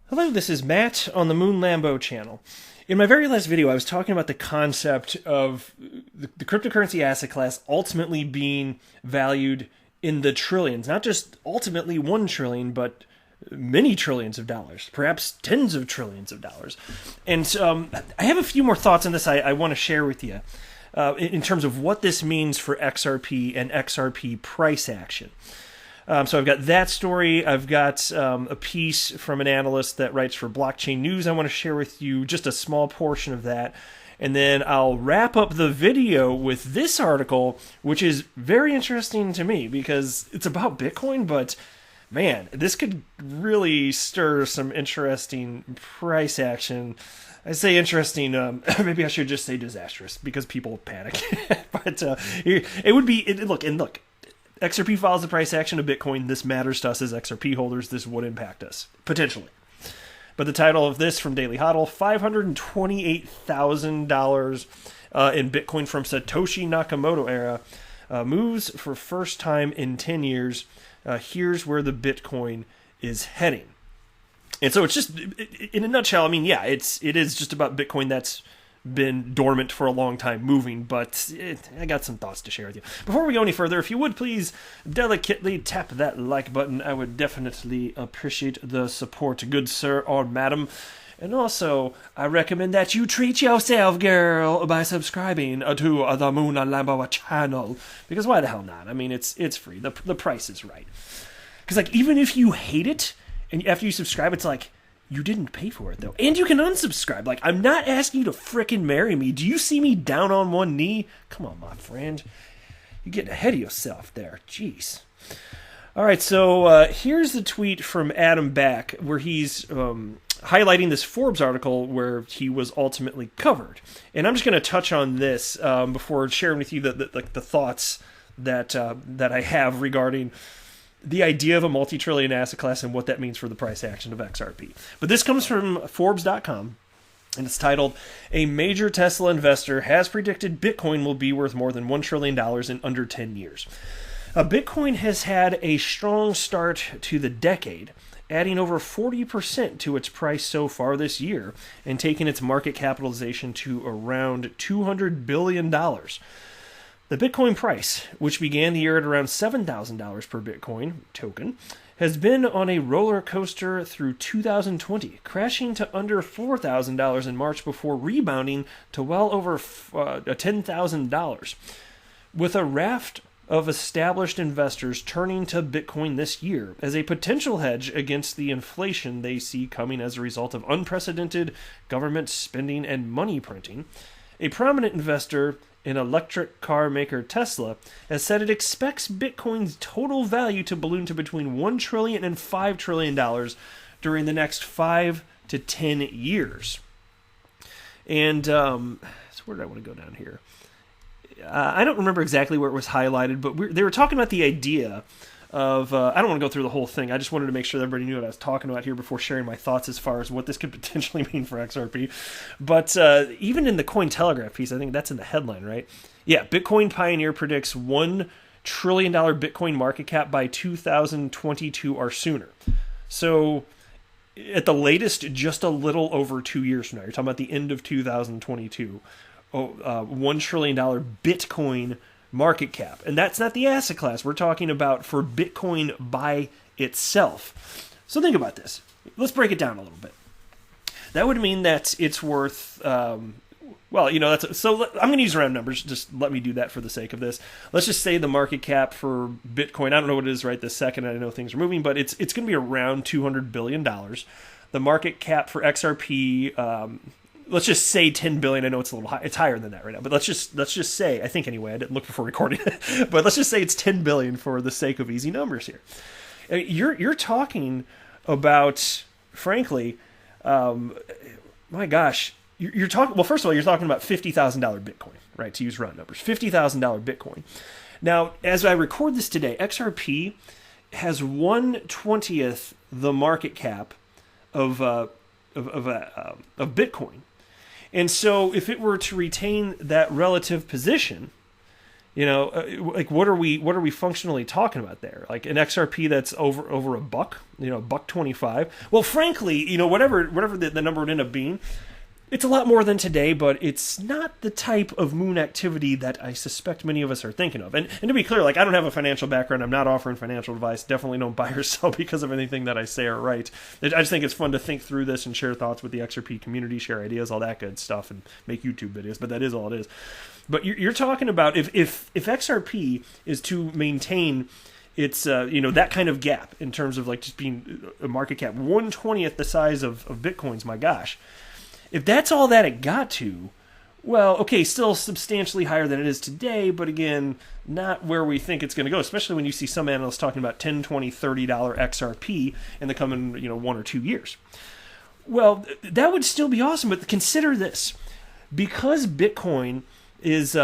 Hello, this is Matt on the Moon Lambo channel. In my very last video, I was talking about the concept of the cryptocurrency asset class ultimately being valued in the trillions. Not just ultimately 1 trillion, but many trillions of dollars, perhaps tens of trillions of dollars. And I have a few more thoughts on this I want to share with you in terms of what this means for XRP and XRP price action. So I've got that story. I've got a piece from an analyst that writes for Blockchain News. I want to share with you just a small portion of that. And then I'll wrap up the video with this article, which is very interesting to me because it's about Bitcoin, but man, this could really stir some interesting price action. I say interesting, maybe I should just say disastrous because people panic. But it would be, look, XRP follows the price action of Bitcoin. This matters to us as XRP holders. This would impact us, potentially. But the title of this from Daily Hodl, $528,000 in Bitcoin from Satoshi Nakamoto era, moves for first time in 10 years. Here's where the Bitcoin is heading. And so it's just, in a nutshell, I mean, yeah, it is just about Bitcoin that's been dormant for a long time moving, but I got some thoughts to share with you. Before we go any further, if you would please delicately tap that like button, I would definitely appreciate the support, good sir or madam. And also, I recommend that you treat yourself, girl, by subscribing to the Moon and Lambo channel, because why the hell not? I mean, it's free. The price is right. Because like, even if you hate it, and after you subscribe, it's like, you didn't pay for it, though. And you can unsubscribe. Like, I'm not asking you to frickin' marry me. Do you see me down on one knee? Come on, my friend. You're getting ahead of yourself there. Jeez. All right, so here's the tweet from Adam Back where he's highlighting this Forbes article where he was ultimately covered. And I'm just going to touch on this before sharing with you the thoughts that I have regarding the idea of a multi-trillion asset class and what that means for the price action of XRP. But this comes from Forbes.com, and it's titled, "A major Tesla investor has predicted Bitcoin will be worth more than $1 trillion in under 10 years. Bitcoin has had a strong start to the decade, adding over 40% to its price so far this year and taking its market capitalization to around $200 billion. The Bitcoin price, which began the year at around $7,000 per Bitcoin token, has been on a roller coaster through 2020, crashing to under $4,000 in March before rebounding to well over $10,000. With a raft of established investors turning to Bitcoin this year as a potential hedge against the inflation they see coming as a result of unprecedented government spending and money printing, a prominent investor in electric car maker Tesla has said it expects Bitcoin's total value to balloon to between $1 trillion and $5 trillion during the next 5 to 10 years. And so where did I want to go down here? I don't remember exactly where it was highlighted, but they were talking about the idea of, I don't want to go through the whole thing. I just wanted to make sure that everybody knew what I was talking about here before sharing my thoughts as far as what this could potentially mean for XRP. But even in the Cointelegraph piece, I think that's in the headline, right? Yeah, Bitcoin Pioneer predicts $1 trillion Bitcoin market cap by 2022 or sooner. So at the latest, just a little over 2 years from now. You're talking about the end of 2022. $1 trillion Bitcoin market cap. And that's not the asset class we're talking about for Bitcoin by itself. So think about this. Let's break it down a little bit. That would mean that it's worth, so I'm going to use round numbers. Just let me do that for the sake of this. Let's just say the market cap for Bitcoin, I don't know what it is right this second. I know things are moving, but it's going to be around $200 billion. The market cap for XRP, let's just say 10 billion. I know it's a little high. It's higher than that right now, but let's just say, I think anyway, I didn't look before recording it, but let's just say it's 10 billion for the sake of easy numbers here. You're talking about, frankly, my gosh, you're talking, well, first of all, you're talking about $50,000 Bitcoin, right? To use round numbers, $50,000 Bitcoin. Now, as I record this today, XRP has 1/20th the market cap of Bitcoin. And so if it were to retain that relative position, Like what are we functionally talking about there? Like an XRP that's over a buck, $1.25. Well, frankly, whatever the number would end up being, it's a lot more than today, but it's not the type of moon activity that I suspect many of us are thinking of. And to be clear, like I don't have a financial background. I'm not offering financial advice. Definitely don't buy or sell because of anything that I say or write. I just think it's fun to think through this and share thoughts with the XRP community, share ideas, all that good stuff, and make YouTube videos. But that is all it is. But you're talking about if XRP is to maintain its that kind of gap in terms of like just being a market cap 1/20th the size of Bitcoin's, my gosh. If that's all that it got to, well, okay, still substantially higher than it is today, but again, not where we think it's going to go, especially when you see some analysts talking about $10, $20, $30 XRP in the coming 1 or 2 years. Well, that would still be awesome, but consider this. Because Bitcoin is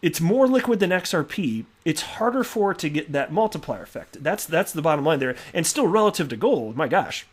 it's more liquid than XRP, it's harder for it to get that multiplier effect. That's the bottom line there. And still relative to gold, my gosh,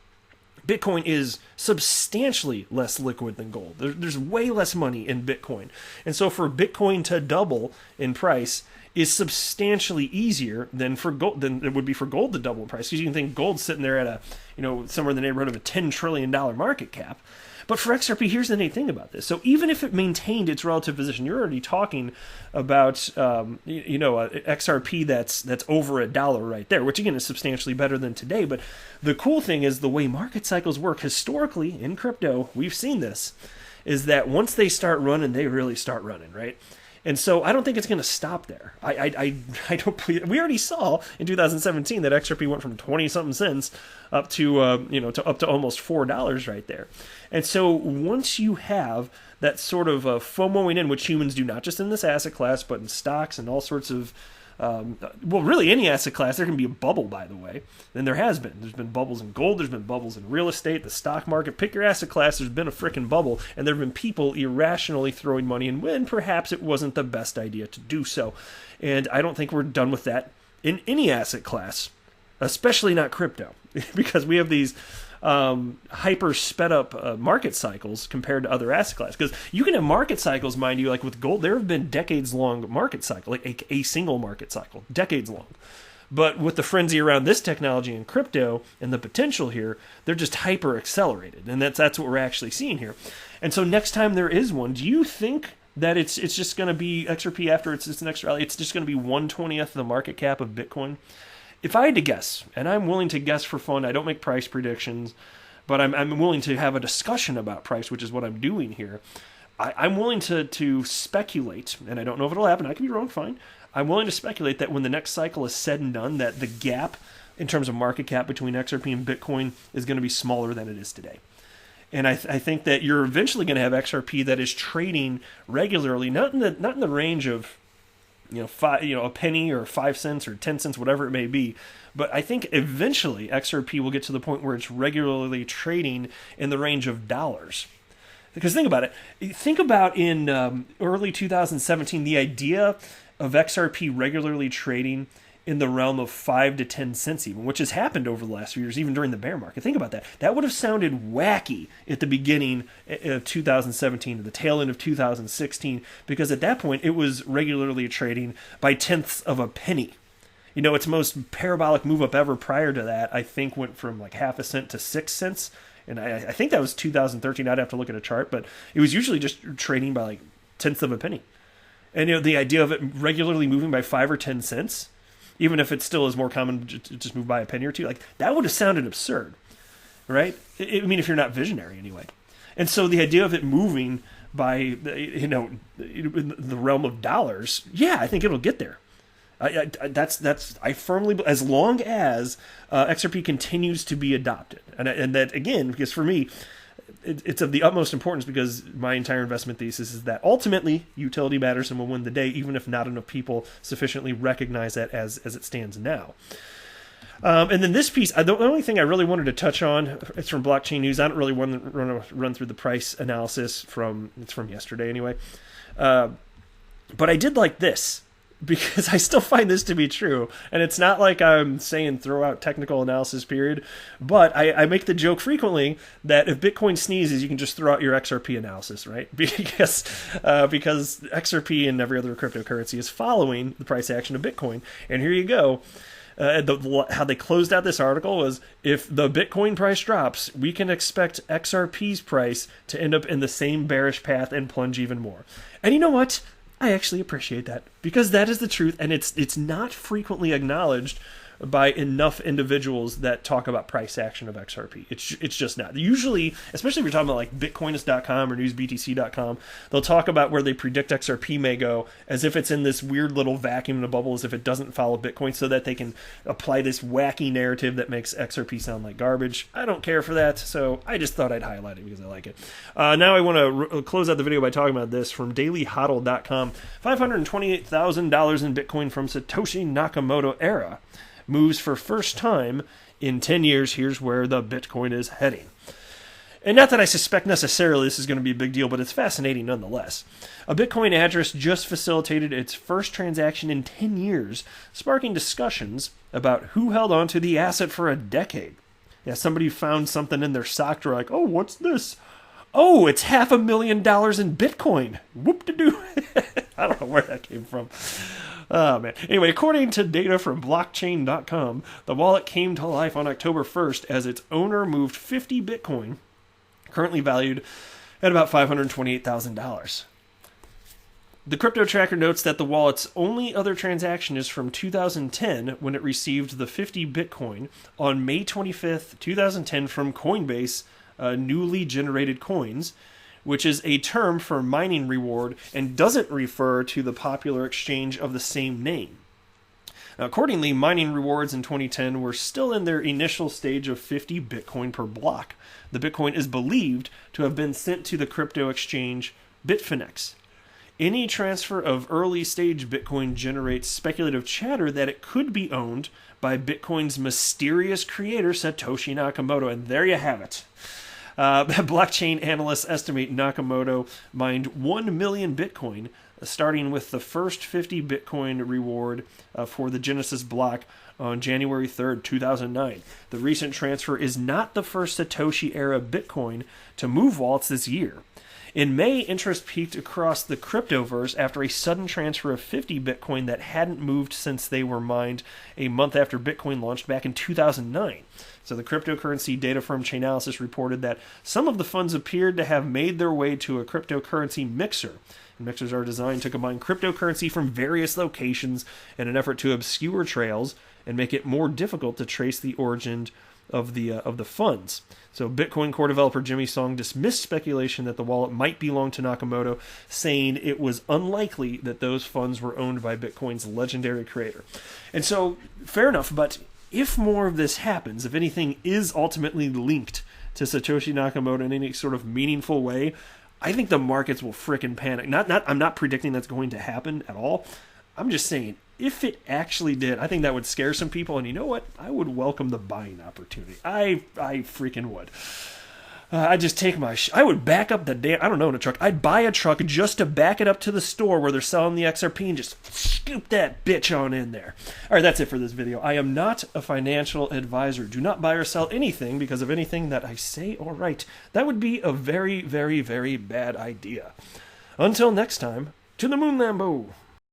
Bitcoin is substantially less liquid than gold. There's way less money in Bitcoin. And so for Bitcoin to double in price is substantially easier than it would be for gold to double in price. Because you can think gold's sitting there at somewhere in the neighborhood of a $10 trillion market cap. But for XRP, here's the neat thing about this. So even if it maintained its relative position, you're already talking about XRP that's over $1 right there, which again is substantially better than today. But the cool thing is the way market cycles work historically in crypto, we've seen this, is that once they start running, they really start running, right? And so I don't think it's going to stop there. I don't. We already saw in 2017 that XRP went from 20-something cents up to up to almost $4 right there. And so once you have that sort of FOMOing in, which humans do not just in this asset class, but in stocks and all sorts of really any asset class, there can be a bubble, by the way. And there has been. There's been bubbles in gold. There's been bubbles in real estate, the stock market. Pick your asset class. There's been a freaking bubble. And there have been people irrationally throwing money in when perhaps it wasn't the best idea to do so. And I don't think we're done with that in any asset class, especially not crypto, because we have these hyper sped up market cycles compared to other asset classes. Because you can have market cycles, mind you, like with gold, there have been decades long market cycle, like a single market cycle, decades long. But with the frenzy around this technology in crypto and the potential here, they're just hyper accelerated, and that's what we're actually seeing here. And so next time there is one, do you think that it's just going to be XRP after its next rally? It's just going to be 1/20th the market cap of Bitcoin? If I had to guess, and I'm willing to guess for fun, I don't make price predictions, but I'm willing to have a discussion about price, which is what I'm doing here. I'm willing to speculate, and I don't know if it'll happen. I could be wrong, fine. I'm willing to speculate that when the next cycle is said and done, that the gap in terms of market cap between XRP and Bitcoin is going to be smaller than it is today. And I think that you're eventually going to have XRP that is trading regularly, not in the range of a penny or 5 cents or 10 cents, whatever it may be. But I think eventually XRP will get to the point where it's regularly trading in the range of dollars. Because think about it. Think about in early 2017, the idea of XRP regularly trading in the realm of 5 to 10 cents even, which has happened over the last few years, even during the bear market. Think about that. That would have sounded wacky at the beginning of 2017, at the tail end of 2016, because at that point it was regularly trading by tenths of a penny. Its most parabolic move up ever prior to that, I think, went from like half a cent to 6 cents. And I think that was 2013. I'd have to look at a chart, but it was usually just trading by like tenths of a penny. And the idea of it regularly moving by 5 or 10 cents, even if it still is more common to just move by a penny or two, like that would have sounded absurd, right? I mean, if you're not visionary anyway. And so the idea of it moving by, the realm of dollars, yeah, I think it'll get there. I firmly, as long as XRP continues to be adopted, and that again, because for me, it's of the utmost importance, because my entire investment thesis is that ultimately utility matters and will win the day, even if not enough people sufficiently recognize that as it stands now. And then this piece, the only thing I really wanted to touch on, it's from Blockchain News. I don't really want to run through the price analysis it's from yesterday anyway. But I did like this. because I still find this to be true. And it's not like I'm saying throw out technical analysis, period. But I make the joke frequently that if Bitcoin sneezes, you can just throw out your XRP analysis, right? Because XRP and every other cryptocurrency is following the price action of Bitcoin. And here you go. How they closed out this article was, if the Bitcoin price drops, we can expect XRP's price to end up in the same bearish path and plunge even more. And you know what? I actually appreciate that, because that is the truth, and it's not frequently acknowledged by enough individuals that talk about price action of XRP. It's just not. Usually, especially if you're talking about like Bitcoinist.com or NewsBTC.com, they'll talk about where they predict XRP may go as if it's in this weird little vacuum in a bubble, as if it doesn't follow Bitcoin, so that they can apply this wacky narrative that makes XRP sound like garbage. I don't care for that, so I just thought I'd highlight it because I like it. Now I want to close out the video by talking about this from DailyHodl.com. $528,000 in Bitcoin from Satoshi Nakamoto era. Moves for first time in 10 years. Here's where the Bitcoin is heading. And not that I suspect necessarily this is going to be a big deal, but it's fascinating nonetheless. A Bitcoin address just facilitated its first transaction in 10 years, sparking discussions about who held on to the asset for a decade. Yeah, somebody found something in their sock drawer like, oh, what's this? Oh, it's $500,000 in Bitcoin. Whoop-de-doo. I don't know where that came from. Oh, man. Anyway, according to data from blockchain.com, the wallet came to life on October 1st as its owner moved 50 Bitcoin, currently valued at about $528,000. The crypto tracker notes that the wallet's only other transaction is from 2010, when it received the 50 Bitcoin on May 25th, 2010 from Coinbase, newly generated coins, which is a term for mining reward and doesn't refer to the popular exchange of the same name. Now, accordingly, mining rewards in 2010 were still in their initial stage of 50 Bitcoin per block. The Bitcoin is believed to have been sent to the crypto exchange Bitfinex. Any transfer of early-stage Bitcoin generates speculative chatter that it could be owned by Bitcoin's mysterious creator, Satoshi Nakamoto, and there you have it. Blockchain analysts estimate Nakamoto mined 1 million Bitcoin, starting with the first 50 Bitcoin reward for the Genesis block on January 3rd, 2009. The recent transfer is not the first Satoshi-era Bitcoin to move wallets this year. In May, interest peaked across the cryptoverse after a sudden transfer of 50 Bitcoin that hadn't moved since they were mined a month after Bitcoin launched back in 2009. So the cryptocurrency data firm Chainalysis reported that some of the funds appeared to have made their way to a cryptocurrency mixer. And mixers are designed to combine cryptocurrency from various locations in an effort to obscure trails and make it more difficult to trace the origin of the funds. So Bitcoin core developer Jimmy Song dismissed speculation that the wallet might belong to Nakamoto, saying it was unlikely that those funds were owned by Bitcoin's legendary creator. And so, fair enough, but if more of this happens, if anything is ultimately linked to Satoshi Nakamoto in any sort of meaningful way, I think the markets will frickin' panic. I'm not predicting that's going to happen at all. I'm just saying, if it actually did, I think that would scare some people. And you know what? I would welcome the buying opportunity. I freaking would. I'd just take I would back up the I don't know, in a truck. I'd buy a truck just to back it up to the store where they're selling the XRP and just scoop that bitch on in there. All right, that's it for this video. I am not a financial advisor. Do not buy or sell anything because of anything that I say or write. That would be a very, very, very bad idea. Until next time, to the moon, Lambo.